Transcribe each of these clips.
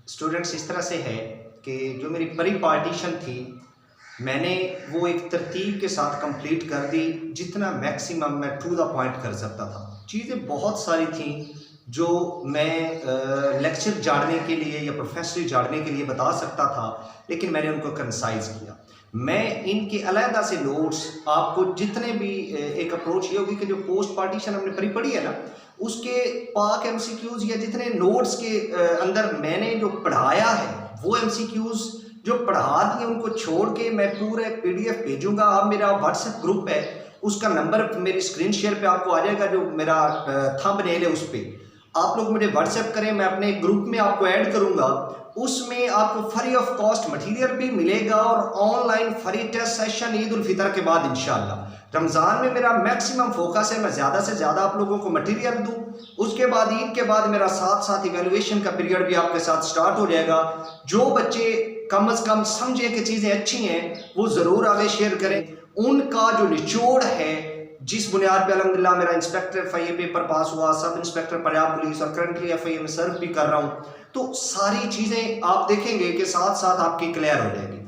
Students इस तरह से है कि जो मेरी प्री पार्टीशन थी मैंने वो एक तरतीब के साथ कंप्लीट कर दी, जितना मैक्सिमम मैं टू द पॉइंट कर सकता था। चीज़ें बहुत सारी थी जो मैं लेक्चर जानने के लिए या प्रोफेसर जानने के लिए बता सकता था, लेकिन मैंने उनको कंसाइज किया। मैं इनके अलहदा से नोट्स आपको जितने भी एक अप्रोच ये होगी कि जो पोस्ट पार्टीशन हमने पढ़ी है ना, उसके पाक एमसीक्यूज़ या जितने नोट्स के अंदर मैंने जो पढ़ाया है वो एमसीक्यूज़ जो पढ़ा दिए उनको छोड़ के मैं पूरा एक पीडीएफ भेजूंगा। अब मेरा व्हाट्सएप ग्रुप है, उसका नंबर मेरी स्क्रीन शेयर पे आपको आ जाएगा, जो मेरा थंबनेल है उस पर आप लोग मुझे व्हाट्सएप करें, मैं अपने ग्रुप में आपको ऐड करूंगा। उसमें आपको फ्री ऑफ कॉस्ट मटेरियल भी मिलेगा और online free test session Eid ul Fitr के बाद इंशाल्लाह। रमज़ान में मेरा मैक्सिमम फोकस है मैं ज़्यादा से ज़्यादा आप लोगों को मटेरियल दूं। उसके बाद ईद के बाद मेरा साथ साथ इवैल्यूएशन का पीरियड भी आपके साथ स्टार्ट हो जाएगा। जो बच्चे कम अज़ कम समझे कि चीज़ें अच्छी हैं वो ज़रूर आगे शेयर करें। उनका जो निचोड़ है जिस बुनियाद पे अल्हम्दुलिल्लाह मेरा इंस्पेक्टर FIA पेपर पास हुआ, सब इंस्पेक्टर पंजाब पुलिस और करंटली FIA में सर्व भी कर रहा हूँ, तो सारी चीज़ें आप देखेंगे कि साथ साथ आपकी क्लियर हो जाएगी।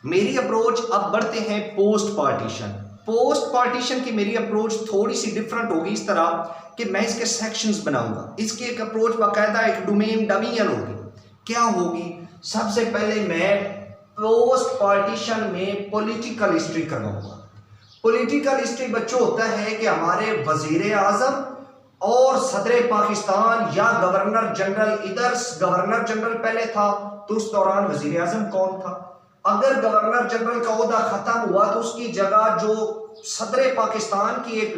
मेरी अप्रोच अब बढ़ते हैं पोस्ट पार्टीशन। पोस्ट पार्टीशन की मेरी अप्रोच थोड़ी सी डिफरेंट होगी इस तरह कि मैं इसके सेक्शंस बनाऊंगा। इसकी एक अप्रोच बाकायदा एक डोमेन डोमिनियन होगी। क्या होगी? सबसे पहले मैं पोस्ट पार्टीशन में पॉलिटिकल हिस्ट्री करवाऊंगा। पॉलिटिकल हिस्ट्री बच्चों होता है कि हमारे वजीर आजम और सदर पाकिस्तान या गवर्नर जनरल, इधर गवर्नर जनरल पहले था तो उस दौरान वजीर आजम कौन था। अगर गवर्नर जनरल का ओहदा खत्म हुआ तो उसकी जगह जो सदर पाकिस्तान की एक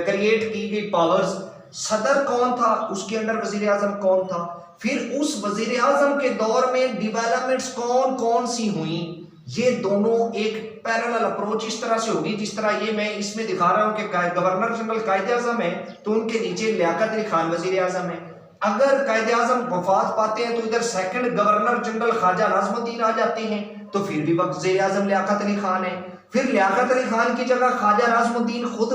क्रिएट की गई पावर्स, सदर कौन था, उसके अंडर वजीर आजम कौन था। फिर उस वजीर आजम के दौर में डेवलपमेंट्स कौन कौन सी हुई, ये दोनों एक पैरेलल अप्रोच इस तरह से होगी जिस तरह ये मैं इसमें दिखा रहा हूं कि गवर्नर जनरल कायदे आजम है तो उनके नीचे लियाकत अली खान वजीर आजम है। अगर कायदे आजम वफात पाते हैं तो इधर सेकंड गवर्नर जनरल ख्वाजा नाज़मुद्दीन आ जाते हैं, तो फिर भी वजीर आजम लियाकत अली खान है। फिर लियाकत अली खान की जगह ख्वाजा नाज़मुद्दीन खुद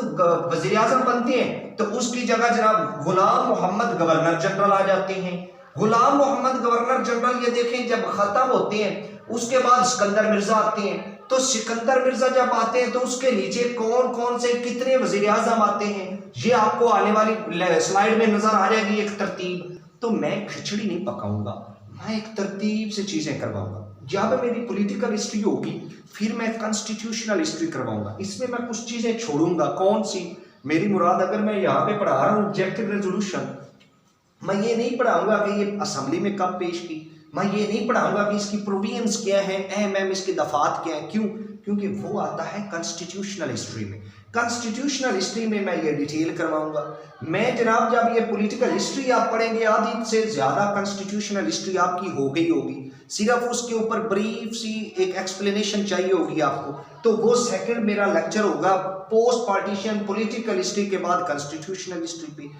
वजीर आजम बनते हैं तो उसकी जगह जनाब गुलाम मोहम्मद गवर्नर जनरल आ जाते हैं। गुलाम मोहम्मद गवर्नर जनरल ये देखें जब खत्म होते हैं उसके बाद सिकंदर मिर्जा आते हैं, तो सिकंदर मिर्जा जब आते हैं तो उसके नीचे कौन कौन से कितने वजीर आजम आते हैं ये आपको आने वाली स्लाइड में नजर आ जाएगी एक तरतीब। तो मैं खिचड़ी नहीं पकाऊंगा, मैं एक तरतीब से चीजें करवाऊंगा। जब मेरी पॉलिटिकल हिस्ट्री होगी फिर मैं कॉन्स्टिट्यूशनल हिस्ट्री करवाऊंगा। इसमें मैं कुछ चीजें छोड़ूंगा। कौन सी? मेरी मुराद अगर मैं यहाँ पे पढ़ा रहा हूँ ऑब्जेक्टिव रेजोल्यूशन, मैं ये नहीं पढ़ाऊंगा कि ये असेंबली में कब पेश की, मैं ये नहीं पढ़ाऊंगा कि इसकी प्रोविजंस क्या है, अहम इसके दफात क्या है। क्यों? क्योंकि वो आता है कॉन्स्टिट्यूशनल हिस्ट्री में। कॉन्स्टिट्यूशनल हिस्ट्री में मैं ये डिटेल करवाऊंगा। मैं जनाब जब ये पॉलिटिकल हिस्ट्री आप पढ़ेंगे आधी से ज्यादा कॉन्स्टिट्यूशनल हिस्ट्री आपकी हो गई होगी, सिर्फ उसके ऊपर ब्रीफ सी एक एक्सप्लेनेशन चाहिए होगी आपको, तो वो सेकंड मेरा लेक्चर होगा पोस्ट पार्टीशन पॉलिटिकल हिस्ट्री के बाद कॉन्स्टिट्यूशनल हिस्ट्री पे।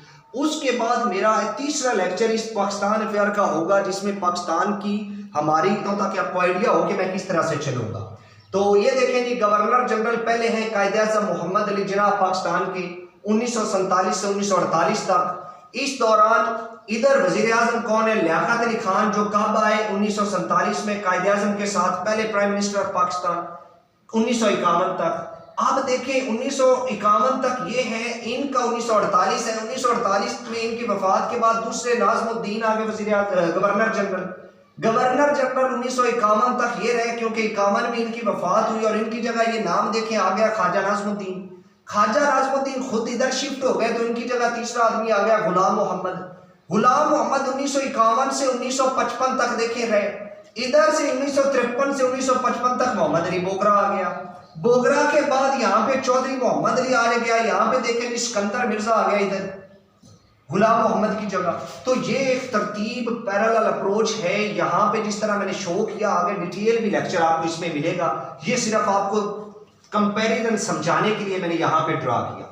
उसके बाद मेरा तीसरा लेक्चर इस पाकिस्तान अफेयर का होगा जिसमें पाकिस्तान की हमारी तो ताकि आपको आइडिया हो कि मैं किस तरह से चलूंगा। तो ये देखें जी, गवर्नर जनरल पहले हैं कायदे आज़म मोहम्मद अली जिन्ना पाकिस्तान के 1947 से 1948 तक। इस दौरान इधर वजीर आजम कौन है? लियाकत अली खान, जो कब आए 1947 में कायदे आज़म के साथ, पहले प्राइम मिनिस्टर ऑफ पाकिस्तान 1951 तक। अब देखें 1951 तक ये है, इनका 1948 है। 1948 में इनकी वफात के बाद दूसरे नाज़मुद्दीन आगे गवर्नर जनरल। गवर्नर जनरल 1951 तक ये रहे क्योंकि 51 में इनकी वफात हुई और इनकी जगह ये नाम देखें आ गया ख्वाजा नाज़मुद्दीन। ख्वाजा नाज़मुद्दीन खुद इधर शिफ्ट हो गए तो इनकी जगह तीसरा आदमी आ गया गुलाम मोहम्मद। गुलाम मोहम्मद 1951 से 1955 तक देखे रहे। इधर से 1953 से 1955 तक मोहम्मद अली बोगरा आ गया। बोगरा के बाद यहाँ पे चौधरी मोहम्मद अली आ गया। यहाँ पे देखें सिकंदर मिर्जा आ गया इधर गुलाम मोहम्मद की जगह। तो ये एक तरतीब पैरेलल अप्रोच है। यहाँ पे जिस तरह मैंने शो किया, आगे डिटेल भी लेक्चर आपको इसमें मिलेगा। ये सिर्फ आपको कंपैरिजन समझाने के लिए मैंने यहाँ पे ड्रा किया।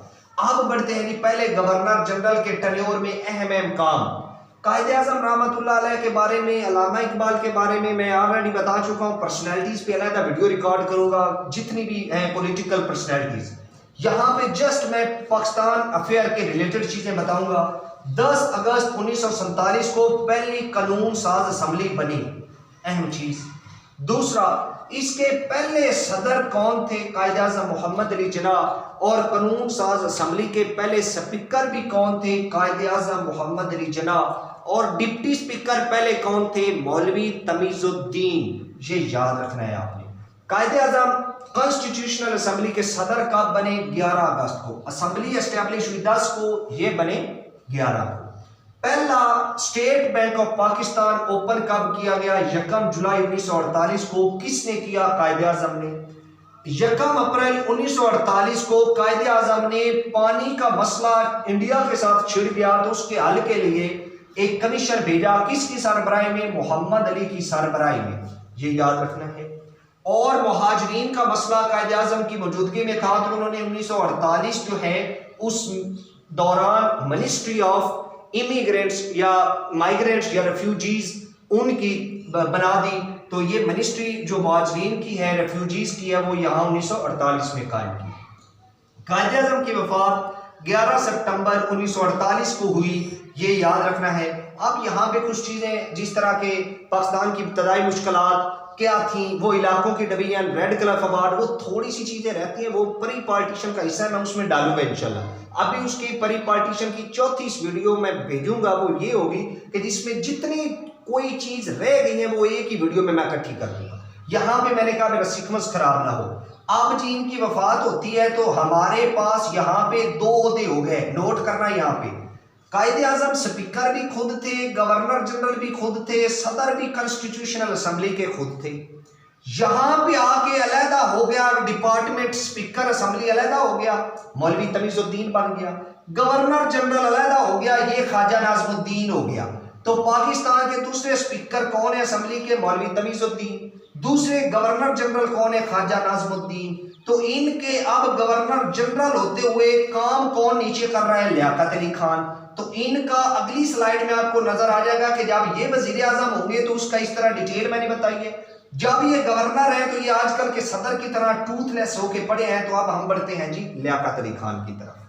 अब बढ़ते हैं जी, पहले गवर्नर जनरल के टेन्योर में अहम काम। कायदे आज़म रहमतुल्लाह अलैह के बारे में, अल्लामा इकबाल के बारे में मैं ऑलरेडी बता चुका हूँ। पर्सनैलिटीज पे अलग वीडियो रिकॉर्ड करूंगा, जितनी भी हैं पॉलिटिकल पर्सनैलिटीज। यहाँ पे जस्ट मैं पाकिस्तान अफेयर के रिलेटेड चीजें बताऊंगा। 10 अगस्त 1947 को पहली कानून साज असम्बली बनी, अहम चीज। दूसरा, इसके पहले सदर कौन थे? कायदे आज़म मोहम्मद अली जिन्नाह। और कानून साज असम्बली के पहले स्पीकर भी कौन थे? कायदे आज़म मोहम्मद अली जिन्नाह। और डिप्टी स्पीकर पहले कौन थे? मौलवी तमीजुद्दीन। ये याद रखना है आपने। कायदे आज़म कॉन्स्टिट्यूशनल असम्बली के सदर कब बने? 11 अगस्त को। असम्बली एस्टेब्लिश हुई 10 को, ये बने 11 को। पहला state bank of Pakistan open कब किया गया? 1 जुलाई 1948 को। किसने किया? कायदे आज़म ने। 1 अप्रैल 1948 को कायदे आज़म ने पानी का मसला इंडिया के साथ छिड़ गया तो उसके हल के लिए एक कमीशन भेजा। किसकी सरबराही में? मोहम्मद अली की सरबराही में। ये याद रखना है। और मुहाजिरीन का मसला कायदे आज़म की मौजूदगी में था तो उन्होंने 1948 जो है उस दौरान मिनिस्ट्री ऑफ इमिग्रेंट्स या माइग्रेंट्स या रेफ्यूजीज उनकी बना दी। तो ये मिनिस्ट्री जो मुहाजिरीन की है, रेफ्यूजीज की है, वो यहाँ 1948 में कायम की। कायदे आज़म की वफात 11 सितंबर 1948 को हुई, ये याद रखना है। अब यहाँ पे कुछ चीज़ें जिस तरह के पाकिस्तान की इब्तदाई मुश्किलात क्या थी, वो इलाकों की डिवीजन, रेड क्लिफ अवार्ड, वो थोड़ी सी चीज़ें रहती हैं, वो प्री पार्टीशन का हिस्सा है, मैं उसमें डालूंगा इंशाल्लाह। अभी उसकी प्री पार्टीशन की चौथी वीडियो मैं भेजूंगा, वो ये होगी कि जिसमें जितनी कोई चीज़ रह गई है वो एक ही वीडियो में मैं इकट्ठी कर दूंगा। यहाँ पे मैंने कहा मेरा सीक्वेंस खराब ना हो। अब जी इनकी वफात होती है तो हमारे पास यहाँ पे 2 ओहदे हो गए, नोट करना। यहाँ पे कायदे आज़म स्पीकर भी खुद थे, गवर्नर जनरल भी खुद थे, सदर भी कॉन्स्टिट्यूशनल असम्बली के खुद थे। यहां पे आके अलहदा हो गया डिपार्टमेंट, स्पीकर असम्बली अलहदा हो गया, मौलवी तमीजुद्दीन बन गया। गवर्नर जनरल अलहदा हो गया, ये ख्वाजा नाज़मुद्दीन हो गया। तो पाकिस्तान के दूसरे स्पीकर कौन है असम्बली के? मौलवी तमीजुद्दीन। दूसरे गवर्नर जनरल कौन है? ख्वाजा नाज़मुद्दीन। तो इनके अब गवर्नर जनरल होते हुए काम कौन नीचे कर रहा है? लियाकत अली खान। तो इनका अगली स्लाइड में आपको नजर आ जाएगा कि जब ये वजीर आजम होंगे तो उसका इस तरह डिटेल मैंने बताई है। जब ये गवर्नर है तो ये आजकल के सदर की तरह टूथलेस होके पड़े हैं। तो अब हम बढ़ते हैं जी लियाकत अली खान की तरफ।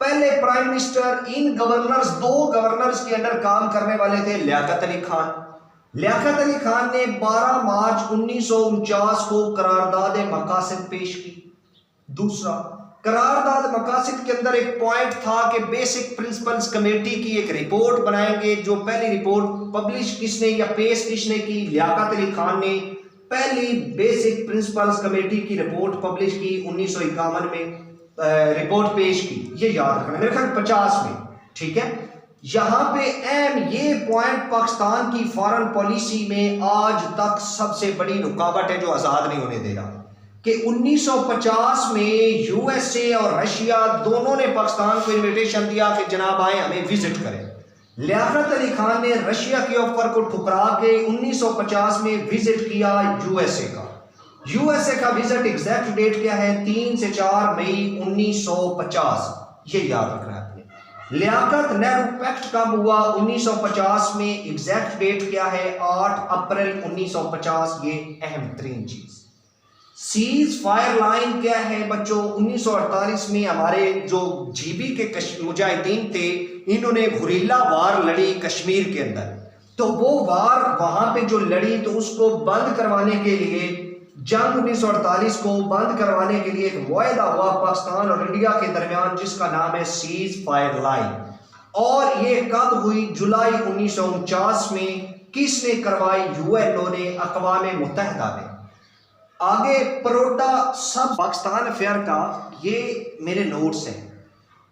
पहले prime minister in governors, 2 governors के अंडर काम करने वाले थे लियाकत अली खान। लियाकत अली खान ने 12 मार्च 1949 को करारदाद मकासद पेश की। दूसरा, करारदाद मकासद के अंदर एक पॉइंट था कि बेसिक प्रिंसिपल्स कमेटी की एक रिपोर्ट बनाएंगे। जो पहली रिपोर्ट पब्लिश किसने या पेश किसने की? लियाकत अली खान ने पहली बेसिक प्रिंसिपल्स कमेटी की रिपोर्ट पब्लिश की 1951 में, रिपोर्ट पेश की। ये याद रखना, मेरे ख्याल 50 में, ठीक है। यहाँ पे अहम ये पॉइंट पाकिस्तान की फॉरेन पॉलिसी में आज तक सबसे बड़ी रुकावट है जो आज़ाद नहीं होने दे रहा कि 1950 में यूएसए और रशिया दोनों ने पाकिस्तान को इनविटेशन दिया कि जनाब आए हमें विजिट करें। लियाकत अली खान ने रशिया के ऑफर को ठुकरा के 1950 में विजिट किया यूएसए का। यूएसए का विजिट एग्जैक्ट डेट क्या है? 3 से 4 मई 1950। ये याद रखना है आपने। लियाकत नेहरू पैक्ट कब हुआ? 1950 में। एग्जैक्ट डेट क्या है? 8 अप्रैल 1950। ये अहम तरीन चीज। सीज फायर लाइन क्या है बच्चों? 1948 में हमारे जो जीबी के मुजाहिदीन थे, इन्होंने गुरिल्ला वार लड़ी कश्मीर के अंदर। तो वो वार वहां पे जो लड़ी तो उसको बंद करवाने के लिए, जंग 1948 को बंद करवाने के लिए एक मुआहदा हुआ पाकिस्तान और इंडिया के दरमियान जिसका नाम है सीज फायर लाइन। और ये कब हुई? जुलाई 1949 में। किसने करवाई? यूएनओ ने, अक़वाम मुत्तहिदा ने। आगे परोटा सब पाकिस्तान अफेयर का ये मेरे नोट्स हैं।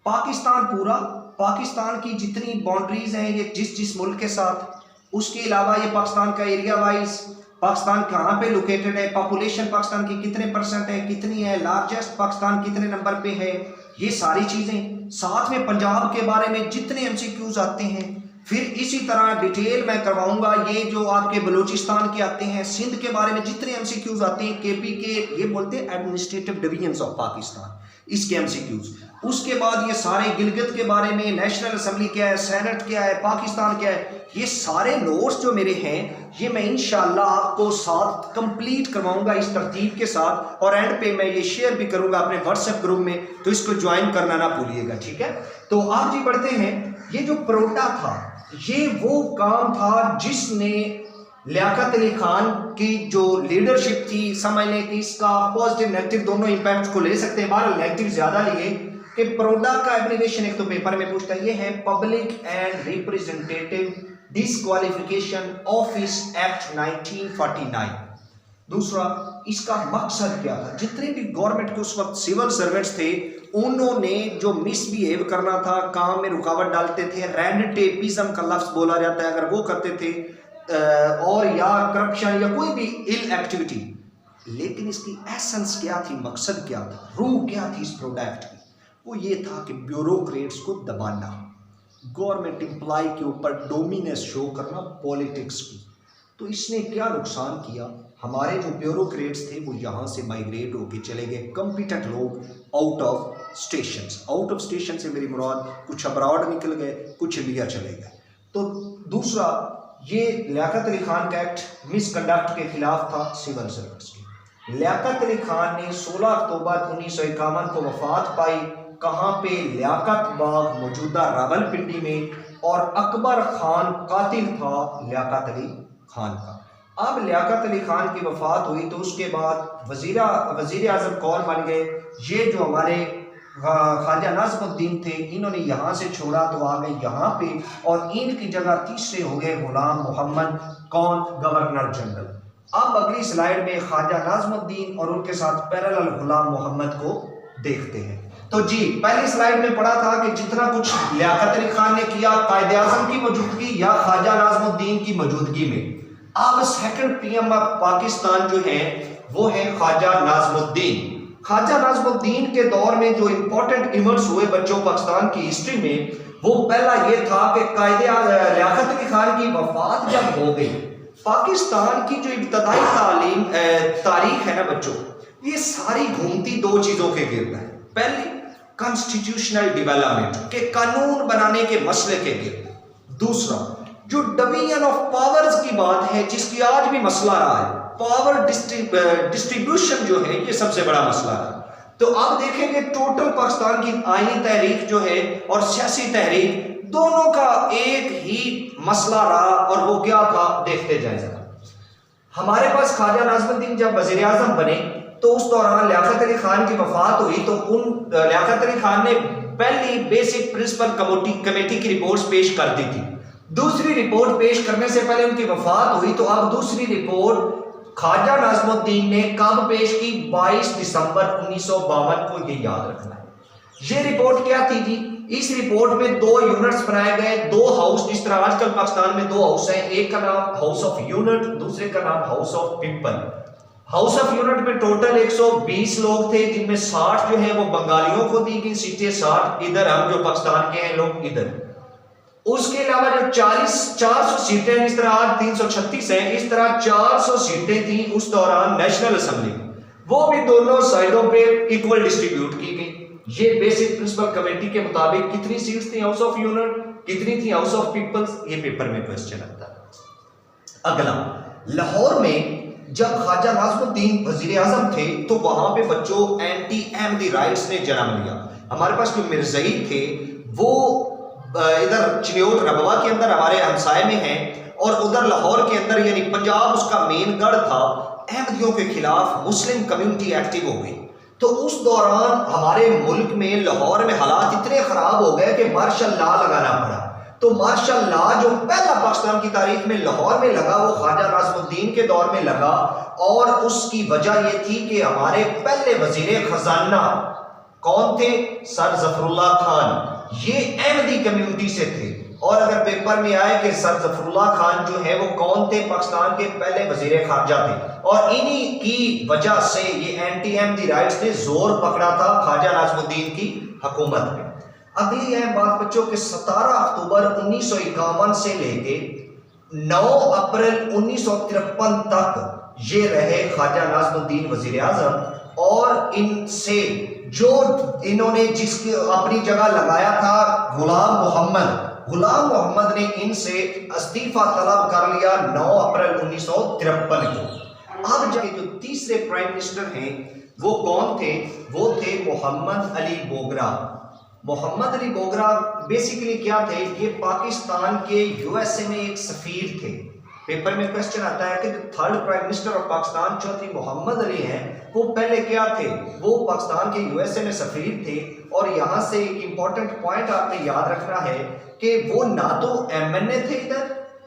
पाकिस्तान पूरा, पाकिस्तान की जितनी बाउंड्रीज हैं ये जिस मुल्क के साथ, उसके अलावा ये पाकिस्तान का एरिया वाइज, पाकिस्तान कहाँ पे लोकेटेड है, पॉपुलेशन पाकिस्तान की कितने % है, कितनी है, लार्जेस्ट पाकिस्तान कितने नंबर पे है, ये सारी चीज़ें। साथ में पंजाब के बारे में जितने MCQs आते हैं, फिर इसी तरह डिटेल मैं करवाऊंगा ये जो आपके बलूचिस्तान के आते हैं, सिंध के बारे में जितने MCQs आते हैं, KP के, ये बोलते हैं एडमिनिस्ट्रेटिव डिवीजन्स ऑफ पाकिस्तान, इसके MCQs। उसके बाद ये सारे गिलगित के बारे में, नेशनल असेंबली क्या है, सेनेट क्या है, पाकिस्तान क्या है, ये सारे नोट्स जो मेरे हैं ये मैं इंशाल्लाह आपको साथ कंप्लीट करवाऊंगा इस तरतीब के साथ। और एंड पे मैं ये शेयर भी करूंगा अपने व्हाट्सएप ग्रुप में, तो इसको ज्वाइन करना ना भूलिएगा, ठीक है। तो आप जी बढ़ते हैं ये जो प्रोटा था ये वो काम था जिसने लियाकत अली खान की जो लीडरशिप थी, समझ लें कि इसका पॉजिटिव नेगेटिव दोनों इंपैक्ट को ले सकते हैं, बहरहाल नेगेटिव ज्यादा लिए कि प्रोडा का एब्रिविएशन एक तो पेपर में पूछता है, ये है public and representative disqualification office act 1949। दूसरा, इसका मकसद क्या था? जितने भी गवर्नमेंट के उस वक्त सिविल सर्वेंट्स थे उन्होंने जो मिसबिहेव करना था, काम में रुकावट डालते थे, रेड टेपिज्म का लफ्ज बोला जाता है, अगर वो करते थे और या करप्शन या कोई भी इल एक्टिविटी, लेकिन इसकी एसेंस क्या थी, मकसद क्या था, रूह क्या थी इस प्रोडक्ट की? वो ये था कि ब्यूरोक्रेट्स को दबाना, गवर्नमेंट एम्प्लॉय के ऊपर डोमिनेंस शो करना पॉलिटिक्स की। तो इसने क्या नुकसान किया? हमारे जो ब्यूरोक्रेट्स थे वो यहाँ से माइग्रेट होके चले गए, कॉम्पिटेंट लोग out of stations. Out of station से मेरी मुराद कुछ अब्रॉड निकल गए, कुछ इंडिया चले गए। तो दूसरा, ये लियाकत अली खान का एक्ट मिसकंडक्ट के खिलाफ था सिविल सर्विस की। लियाकत अली खान ने 16 अक्टूबर 1951 को वफात पाई। कहाँ पे? लियाकत बाग मौजूदा रावलपिंडी में, और अकबर खान कातिल था लियाकत अली खान का। अब लियाकत अली खान की वफात हुई तो उसके बाद वजीर आजम कौन बन गए? ये जो हमारे ख्वाजा नाज़मुद्दीन थे, इन्होंने यहाँ से छोड़ा तो आ गए यहाँ पे, और इनकी जगह तीसरे हो गए गुलाम मोहम्मद, कौन? Governor general. अब अगली स्लाइड में ख्वाजा नाज़मुद्दीन और उनके साथ पैरेलल गुलाम मोहम्मद को देखते हैं। तो जी, पहली स्लाइड में पढ़ा था कि जितना कुछ लियाकत अली खान ने किया कायदे आज़म की मौजूदगी या ख्वाजा नाज़मुद्दीन की मौजूदगी में। अब सेकंड पीएम ऑफ पाकिस्तान जो है वो है ख्वाजा नाज़मुद्दीन। ख्वाजा नाज़मुद्दीन के दौर में जो इंपॉर्टेंट इवेंट्स हुए बच्चों पाकिस्तान की हिस्ट्री में, वो पहला ये था कि लियाकत अली खान की वफात जब हो गई, पाकिस्तान की जो इब्तदाई तारीख है ना बच्चों, ये सारी घूमती दो चीजों के गिर्द है। पहली, कॉन्स्टिट्यूशनल डेवलपमेंट के कानून बनाने के मसले के गिर्द। दूसरा, जो डिवीजन ऑफ पावर्स की बात है जिसकी आज भी मसला रहा है, पावर डिस्ट्रीब्यूशन जो है, ये सबसे बड़ा मसला है। तो अब देखेंगे टोटल पाकिस्तान की आईनी तहरीक जो है और सियासी तहरीक, दोनों का एक ही मसला रहा, और वो क्या था देखते जाए जरा। हमारे पास ख्वाजा नाज़मुद्दीन जब वजीर आजम बने तो उस दौरान लियाकत अली खान की वफात हुई, तो लियाकत अली खान ने पहली बेसिक प्रिंसिपल कमेटी की रिपोर्ट्स पेश कर दी थी। दूसरी रिपोर्ट पेश करने से पहले उनकी वफात हुई, तो अब दूसरी रिपोर्ट ख्वाजा नाज़मुद्दीन ने कब पेश की? 22 दिसंबर 1952 को, ये याद रखना है। ये रिपोर्ट क्या थी जी? इस रिपोर्ट में 2 यूनिट्स बनाए गए, 2 हाउस, जिस तरह आजकल पाकिस्तान में 2 हाउस हैं, एक का नाम हाउस ऑफ यूनिट, दूसरे का नाम house of people. House of unit में टोटल 120 लोग थे, जिनमें 60 जो है वो बंगालियों को दी गई सीटें, 60 इधर, हम जो पाकिस्तान के हैं लोग इधर। उसके अलावा जो 400 सीटें, इस तरह आज 336 हैं, इस तरह 400 सीटें थी उस दौरान नेशनल असेंबली, वो भी दोनों साइडों पे इक्वल डिस्ट्रीब्यूट की गई। ये बेसिक प्रिंसिपल कमेटी के मुताबिक कितनी सीट्स थी हाउस ऑफ यूनिट, कितनी थी हाउस ऑफ पीपल्स, ये पेपर में क्वेश्चन आता है। अगला, लाहौर में जब ख्वाजा नाज़मुद्दीन वजीर आजम थे तो वहां पे बच्चों एंटी अहमदी राइट्स ने जन्म लिया। हमारे पास जो मिर्ज़ई थे वो इधर चिन्योट रबवा के अंदर हमारे हमसाए में हैं, और उधर लाहौर के अंदर यानी पंजाब उसका मेन गढ़ था, अहमदियों के खिलाफ मुस्लिम कम्युनिटी एक्टिव हो गई। तो उस दौरान हमारे मुल्क में लाहौर में हालात इतने खराब हो गए कि मार्शल लॉ लगाना पड़ा। तो मार्शल लॉ जो पहला पाकिस्तान की तारीख में लाहौर में लगा वो ख्वाजा नाज़मुद्दीन के दौर में लगा, और उसकी वजह यह थी कि हमारे पहले वजीर खजाना कौन थे? सर ज़फ़रुल्लाह खान। ये अहमदी कम्युनिटी से थे, और अगर पेपर में आए कि सर ज़फ़रुल्लाह खान जो है वो कौन थे? पाकिस्तान के पहले वजीर खारजा थे, और इन्हीं की वजह से ये एंटी अहमदी राइट्स ने जोर पकड़ा था ख्वाजा नाज़मुद्दीन की हुकूमत में। अगली अहम बात बच्चों के 17 अक्टूबर 1951 से लेके 9 अप्रैल 1953 तक ये रहे ख्वाजा नाज़मुद्दीन वजीर आजम, और इनसे जो इन्होंने जिसकी अपनी जगह लगाया था गुलाम मोहम्मद ने इनसे इस्तीफा तलब कर लिया 9 अप्रैल 1953 को। अब जो तीसरे प्राइम मिनिस्टर हैं वो कौन थे? वो थे मोहम्मद अली बोगरा। मोहम्मद अली बोगरा बेसिकली क्या थे, ये पाकिस्तान के यूएसए में एक सफीर थे। पेपर में क्वेश्चन आता है कि जो third prime minister of Pakistan Chaudhry Mohammad Ali हैं, वो पहले क्या थे, वो पाकिस्तान के यूएसए में सफीर थे। और यहाँ से एक इंपॉर्टेंट पॉइंट आपने याद रखना है कि वो ना तो एमएनए थे इधर,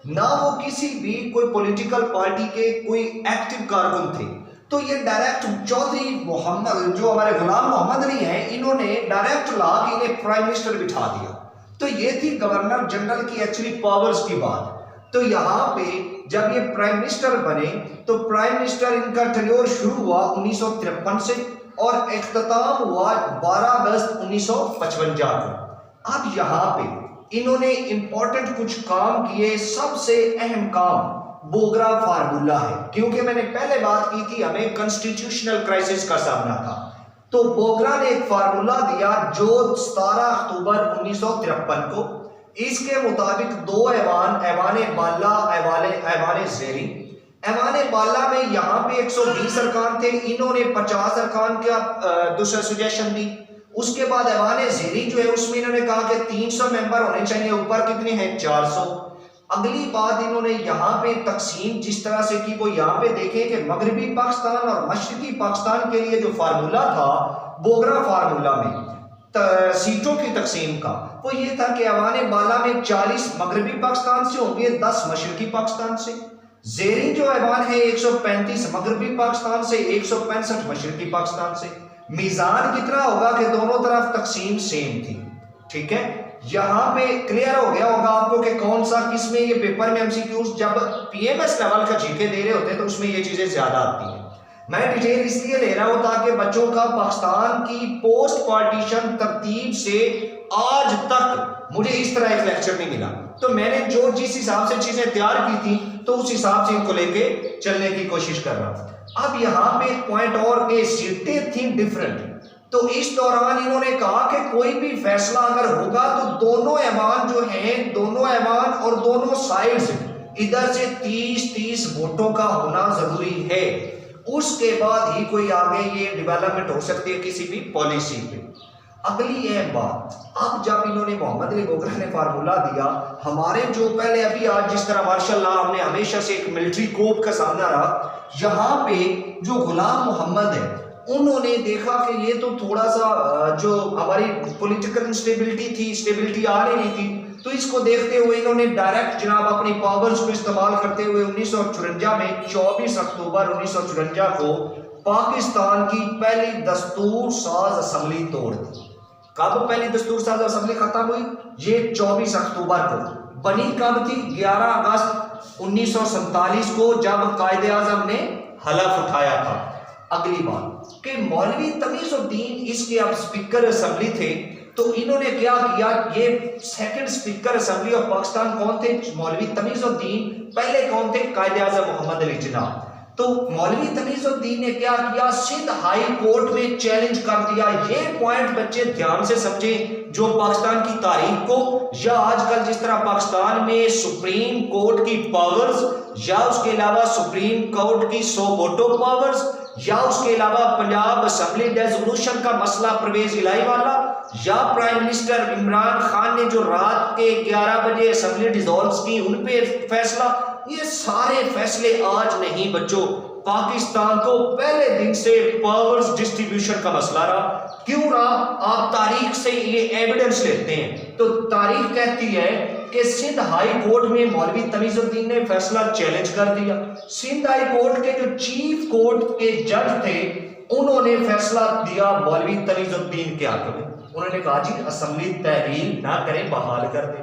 ना वो किसी भी कोई पॉलिटिकल पार्टी के कोई एक्टिव कारकुन थे। तो ये डायरेक्ट चौधरी मोहम्मद, जो हमारे गुलाम मोहम्मद अली हैं, इन्होंने डायरेक्ट ला के इन्हें प्राइम मिनिस्टर बिठा दिया। तो ये थी गवर्नर जनरल की एक्चुअली पावर्स की बात। तो यहाँ पे जब ये प्राइम मिनिस्टर बने तो प्राइम मिनिस्टर इनका टेन्योर शुरू हुआ 1953 से और इख्तिताम हुआ 12 अगस्त 1955 को। अब यहाँ पे इन्होंने इंपॉर्टेंट कुछ काम किए। सबसे अहम काम बोगरा फार्मूला है, क्योंकि मैंने पहले बात की थी हमें कॉन्स्टिट्यूशनल क्राइसिस का सामना था। तो बोगरा ने एक फार्मूला दिया जो 17 अक्टूबर 1953 को, इसके मुताबिक दो ऐवान बाला, ऐवान ज़ेरी। ऐवान बाला में यहाँ पे 120 अरकान थे, इन्होंने 50 अरकान का दूसरा सुजेशन दी। उसके बाद ऐवान ज़ेरी जो है उसमें इन्होंने कहा कि 300 मेंबर होने चाहिए, ऊपर कितने हैं 400। अगली बात इन्होंने यहाँ पे तकसीम जिस तरह से की, वो यहाँ पे देखें कि मगरबी पाकिस्तान और मशरकी पाकिस्तान के लिए जो फार्मूला था बोगरा फार्मूला में सीटों की तकसीम का, वो ये था कि ऐवान बाला में 40 मगरबी पाकिस्तान से होंगे, 10 मशरकी पाकिस्तान से। ज़ेरी जो ऐवान है 135 मगरबी पाकिस्तान से, 165 मशरकी पाकिस्तान से। मीज़ान कितना होगा कि दोनों तरफ तकसीम सेम थी। ठीक है, यहाँ पे क्लियर हो गया होगा आपको कि कौन सा किस में। ये पेपर में एमसीक्यूज जब पीएमएस लेवल का जीके दे रहे होते हैं तो उसमें ये चीजें ज्यादा आती हैं। मैं डिटेल इसलिए ले रहा हूं ताकि बच्चों का पाकिस्तान की पोस्ट पार्टीशन तरतीब से आज तक मुझे इस तरह एक लेक्चर नहीं मिला। तो मैंने जो जिस हिसाब से चीजें तैयार की थी तो उस हिसाब से इनको लेके चलने की कोशिश कर रहा हूं। अब यहाँ पे एक पॉइंट और के सीटें थी डिफरेंट। तो इस दौरान इन्होंने कहा कि कोई भी फैसला अगर होगा तो दोनों ऐवान जो हैं, दोनों ऐवान और दोनों साइड्स इधर से 30-30 वोटों का होना जरूरी है। उसके बाद ही कोई आगे ये डेवलपमेंट हो सकती है किसी भी पॉलिसी पे। अगली है बात, अब जब इन्होंने मोहम्मद अली बोगरा ने फार्मूला दिया, हमारे जो पहले अभी आज जिस तरह मार्शल लॉ हमने हमेशा से एक मिलिट्री कोड का सामना रहा, यहाँ पे जो गुलाम मोहम्मद है उन्होंने देखा कि ये तो थोड़ा सा जो हमारी पॉलिटिकल इंस्टेबिलिटी थी, स्टेबिलिटी आ नहीं थी। तो इसको देखते हुए इन्होंने डायरेक्ट जनाब अपनी पावर्स को इस्तेमाल करते हुए 1954 में 24 अक्टूबर 1954 को पाकिस्तान की पहली दस्तूर साज असेंबली तोड़ दी। कब पहली दस्तूर साज असेंबली खत्म हुई? ये 24 अक्टूबर को। बनी कब थी? 11 अगस्त 1947 को, जब कायदे आजम ने हलफ उठाया था। अगली बात कि मौलवी तमीजुद्दीन इसके अब स्पीकर असेंबली थे। तो इन्होंने क्या किया, ये second speaker assembly of Pakistan कौन थे? मौलवी तमीजुद्दीन। पहले कौन थे? कायदे आजम मोहम्मद अली जिन्ना। तो मौलवी तमीजुद्दीन ने क्या किया, सिंध हाई कोर्ट में चैलेंज कर दिया। ये पॉइंट बच्चे ध्यान से समझे, जो पाकिस्तान की तारीख को या आजकल जिस तरह पाकिस्तान में सुप्रीम कोर्ट की पावर्स, या उसके अलावा सुप्रीम कोर्ट की 100 वोटो पावर्स, या उसके अलावा पंजाब असेंबली रेजोल्यूशन का मसला परवेज इलाही वाला, या प्राइम मिनिस्टर इमरान खान ने जो रात के 11 बजे असेंबली डिसॉल्व की उन पे फैसला, ये सारे फैसले आज नहीं बच्चों, पाकिस्तान को पहले दिन से पावर्स डिस्ट्रीब्यूशन का मसला रहा। क्यों रहा? आप तारीख से ये एविडेंस लेते हैं। तो तारीख कहती है कि सिंध हाई कोर्ट में मौलवी तमीजुद्दीन ने फैसला चैलेंज कर दिया। सिंध हाई कोर्ट के जो चीफ कोर्ट के जज थे उन्होंने फैसला दिया मौलवी तमीजुद्दीन के हक में। उन्होंने कहा जी असेंबली तहरीर ना करें, बहाल कर दें।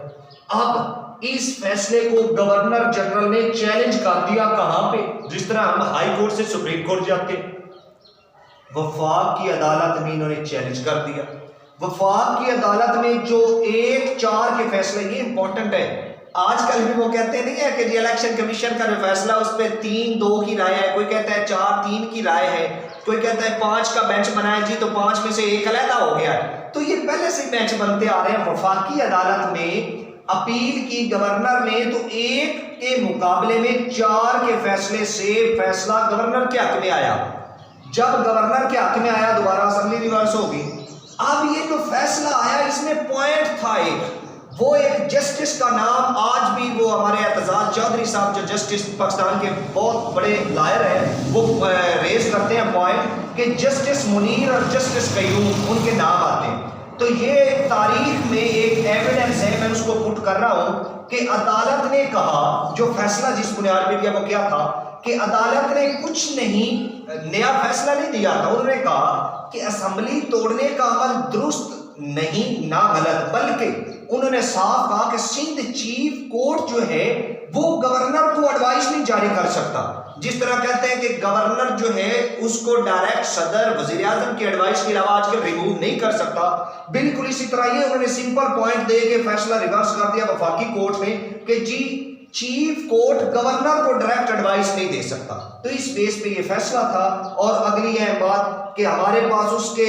अब इस फैसले को गवर्नर जनरल ने चैलेंज कर दिया। कहां पे? जिस तरह हम हाई कोर्ट से सुप्रीम कोर्ट जाते, वफाक की अदालत में इन्होंने चैलेंज कर दिया। वफाक की अदालत में जो 1-4 के फैसले, ये इंपॉर्टेंट है। आजकल भी वो कहते नहीं है कि इलेक्शन कमीशन का जो फैसला उस पर 3-2 की राय है, कोई कहता है 4-3 की राय है, कोई कहता है 5 का बेंच बनाए जी तो 5 में से 1 अलहदा हो गया है। तो ये पहले से बेंच बनते आ रहे हैं। वफाकी अदालत में अपील की गवर्नर ने, तो 1 के मुकाबले में 4 के फैसले से फैसला गवर्नर के हक में आया। जब गवर्नर के हक में आया, दोबारा असेंबली रिवर्स होगी। अब ये जो फैसला आया इसमें पॉइंट था वो एक जस्टिस का नाम आज भी वो हमारे एतजाज चौधरी साहब जो जस्टिस पाकिस्तान के बहुत बड़े लायर हैं वो रेज करते हैं पॉइंट कि जस्टिस मुनीर और जस्टिस कयूम उनके नाम आते हैं। तो ये तारीख में एक एविडेंस है, मैं उसको पुट कर रहा हूं कि अदालत ने कहा, जो फैसला जिस बुनियाद पर दिया वो क्या था कि अदालत ने कुछ नहीं नया फैसला नहीं दिया था। उन्होंने कहा कि असेंबली तोड़ने का अमल दुरुस्त नहीं ना गलत, बल्कि उन्होंने साफ कहा कि सिंध चीफ कोर्ट जो है वो गवर्नर को एडवाइस नहीं जारी कर सकता। जिस तरह कहते हैं कि गवर्नर जो है उसको डायरेक्ट सदर वजीर आजम की एडवाइस के अलावा आजकल रिमूव नहीं कर सकता, बिल्कुल इसी तरह ये उन्होंने सिंपल पॉइंट दे के फैसला रिवर्स कर दिया वफाकी कोर्ट में कि जी चीफ कोर्ट गवर्नर को डायरेक्ट एडवाइस नहीं दे सकता। तो इस बेस पे ये फैसला था। और अगली है बात कि हमारे पास उसके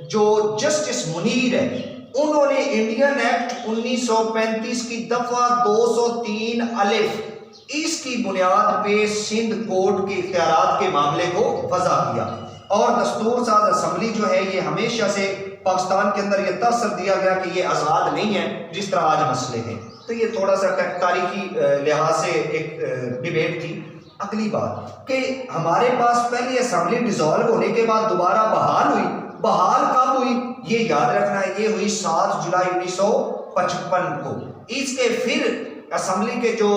जो जस्टिस मुनीर है उन्होंने इंडियन एक्ट 1935 की दफा 203 अलिफ इसकी बुनियाद पे सिंध कोर्ट के इख्तियारात के मामले को वज़ा किया। और दस्तूर साज असम्बली जो है ये हमेशा से पाकिस्तान के अंदर ये तसर दिया गया कि ये आज़ाद नहीं है जिस तरह आज मसले हैं। तो ये थोड़ा सा तारीखी लिहाज से एक डिबेट थी। अगली बात कि हमारे पास पहली असम्बली डिसॉल्व होने के बाद दोबारा बहाल हुई। बहाल कब हुई ये याद रखना है, ये हुई 7 जुलाई 1955 को। इसके फिर असम्बली के जो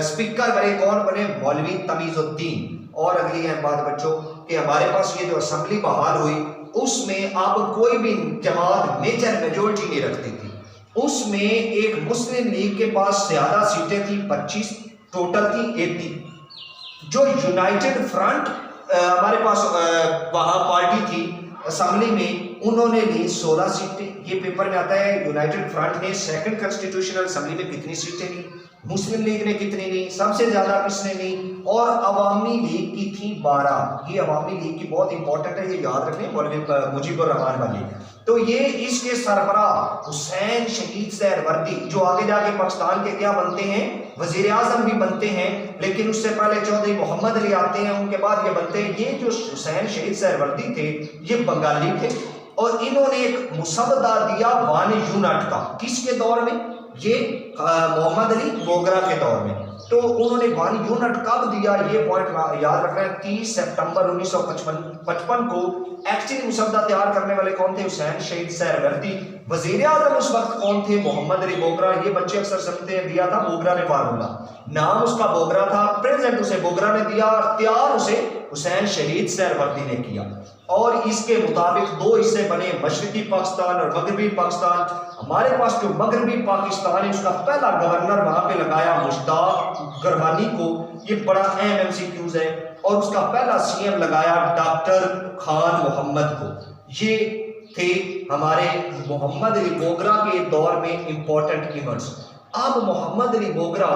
स्पीकर बने कौन बने, मौलवी तमीजुद्दीन। और अगली है बात बच्चों कि हमारे पास ये जो असम्बली बहाल हुई उसमें अब कोई भी जमात मेजर मेजोरिटी नहीं रखती थी। उसमें एक मुस्लिम लीग के पास ज्यादा सीटें थी, 25 टोटल थी 80। जो यूनाइटेड फ्रंट हमारे पास वहां पार्टी थी असम्बली में, उन्होंने ली 16 सीटें। ये पेपर में आता है यूनाइटेड फ्रंट ने सेकंड कॉन्स्टिट्यूशनल असम्बली में कितनी सीटें ली, मुस्लिम लीग ने कितनी ली, सबसे ज्यादा किसने ली, और अवामी लीग की थी 12। ये अवामी लीग की बहुत इंपॉर्टेंट है, ये याद रखें, मौलवी मुजीबुर रहमान वाली। तो ये इसके सरबराह हुसैन शहीद सहरवर्दी जो आगे जाके पाकिस्तान के क्या बनते हैं, वजीर आजम भी बनते हैं, लेकिन उससे पहले चौधरी मोहम्मद अली आते हैं, उनके बाद ये बनते हैं। ये जो हुसैन शहीद सहरवर्दी थे ये बंगाली थे और इन्होंने एक मुसवदा दिया 1 यूनिट का। किसके दौर में, ये मोहम्मद अली बोगरा के दौर में। तो उन्होंने 1 यूनिट कब दिया ये पॉइंट याद रखना है, 30 सितंबर 1955 को। एक्चुअली मुसवदा तैयार करने वाले कौन थे, हुसैन शहीद सहरवर्दी। वजीर आजम उस वक्त कौन थे, मोहम्मद अली बोगरा। ये बच्चे अक्सर समझते हैं दिया था बोगरा ने फार्मूला, नाम उसका बोगरा था, प्रेजेंट उसे बोगरा ने दिया, तैयार उसे हुसैन शहीद सहरवर्दी ने किया। और इसके मुताबिक 2 हिस्से बने, मशरकी पाकिस्तान और मगरबी पाकिस्तान। हमारे पास जो मगरबी पाकिस्तान है उसका पहला गवर्नर वहां पे लगाया मुश्ताक गरबानी को, ये बड़ा अहम एमसीक्यूज है। और उसका पहला सीएम लगाया डॉक्टर खान मोहम्मद को। ये थे हमारे मोहम्मद अली बोगरा के दौर में इंपॉर्टेंट इवेंट्स। अब मोहम्मद अली बोगरा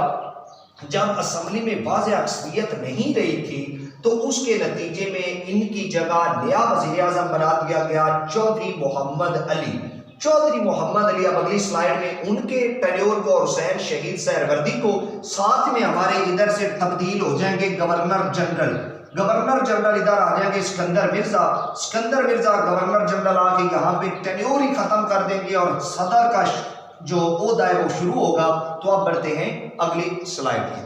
जब असम्बली में वाज़ेह अक्सरियत नहीं रही थी तो उसके नतीजे में इनकी जगह नया वज़ीर आज़म बना दिया गया चौधरी मोहम्मद अली। चौधरी मोहम्मद अली, अब अगली स्लाइड में उनके टेन्योर को और हुसैन शहीद सहरवर्दी को साथ में हमारे इधर से तब्दील हो जाएंगे गवर्नर जनरल। गवर्नर जनरल इधर आ जाएंगे सिकंदर मिर्जा। सिकंदर मिर्जा गवर्नर जनरल आके यहाँ पे टेन्योर ही खत्म कर देंगे और सदर का जो ओहदा है वो शुरू होगा। तो अब बढ़ते हैं अगली स्लाइड की।